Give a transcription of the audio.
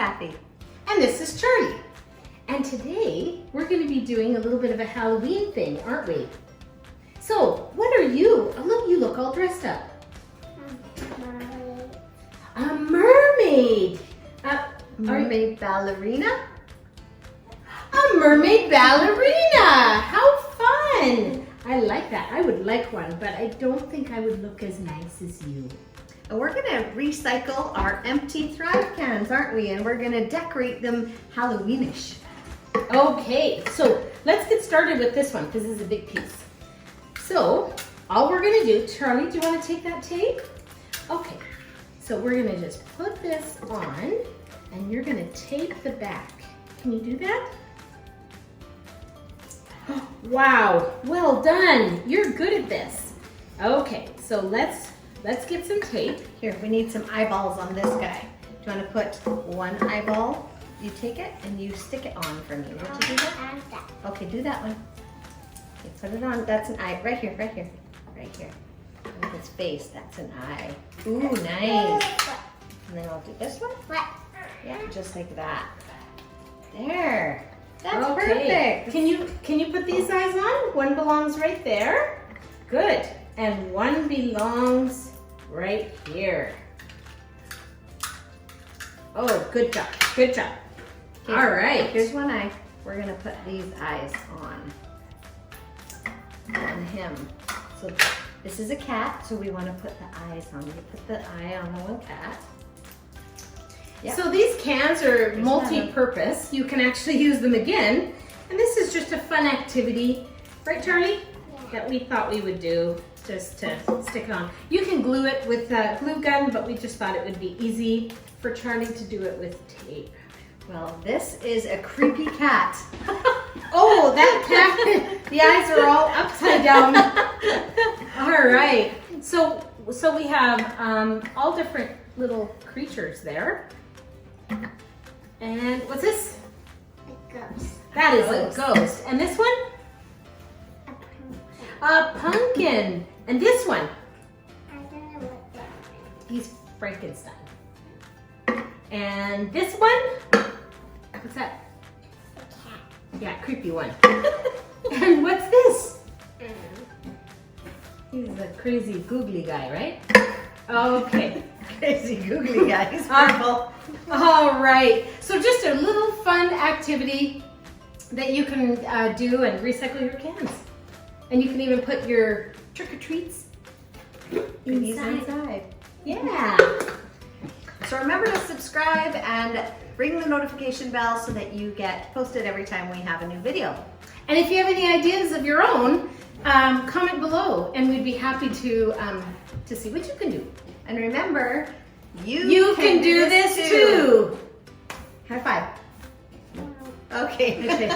Kathy. And this is Charlie. And today we're going to be doing a little bit of a Halloween thing, aren't we? So, what are you? Oh, look, you look all dressed up. A mermaid. Mermaid ballerina? A mermaid ballerina. How fun. I like that. I would like one, but I don't think I would look as nice as you. And we're gonna recycle our empty Thrive cans, aren't we? And we're gonna decorate them Halloweenish. Okay, so let's get started with this one because this is a big piece. So all we're gonna do, Charlie, do you want to take that tape? Okay, so we're gonna just put this on and you're gonna tape the back. Can you do that? Wow, well done. You're good at this. Okay, so let's get some tape. Here, we need some eyeballs on this guy. Do you want to put one eyeball? You take it and you stick it on for me. Would you do that? Okay, do that one. Okay, put it on. That's an eye. Right here, right here, right here. With his face, that's an eye. Ooh, nice. And then I'll do this one. Yeah, just like that. There. That's perfect. Can you put these eyes on? One belongs right there. Good. And one belongs right here. Oh, good job. Good job. Okay, all right. Here's one eye. We're gonna put these eyes on him. So this is a cat, so we want to put the eyes on. We put the eye on the one cat. Yep. So these cans are multi-purpose. You can actually use them again. And this is just a fun activity, right, Charlie? Yeah. That we thought we would do just to stick it on. You can glue it with a glue gun, but we just thought it would be easy for Charlie to do it with tape. Well, this is a creepy cat. Oh, that cat, the eyes are all upside down. All right, so we have all different little creatures there. And what's this? A ghost. That is a ghost. And this one? A pumpkin. And this one? I don't know what that is. He's Frankenstein. And this one? What's that? A cat. Yeah, creepy one. And what's this? He's a crazy googly guy, right? Okay. Crazy googly guy. He's purple. All right. So just a little fun activity that you can do and recycle your cans. And you can even put your trick-or-treats inside. Yeah. So remember to subscribe and ring the notification bell so that you get posted every time we have a new video. And if you have any ideas of your own, comment below and we'd be happy to see what you can do. And remember, you can do this too. High five. Okay. Okay.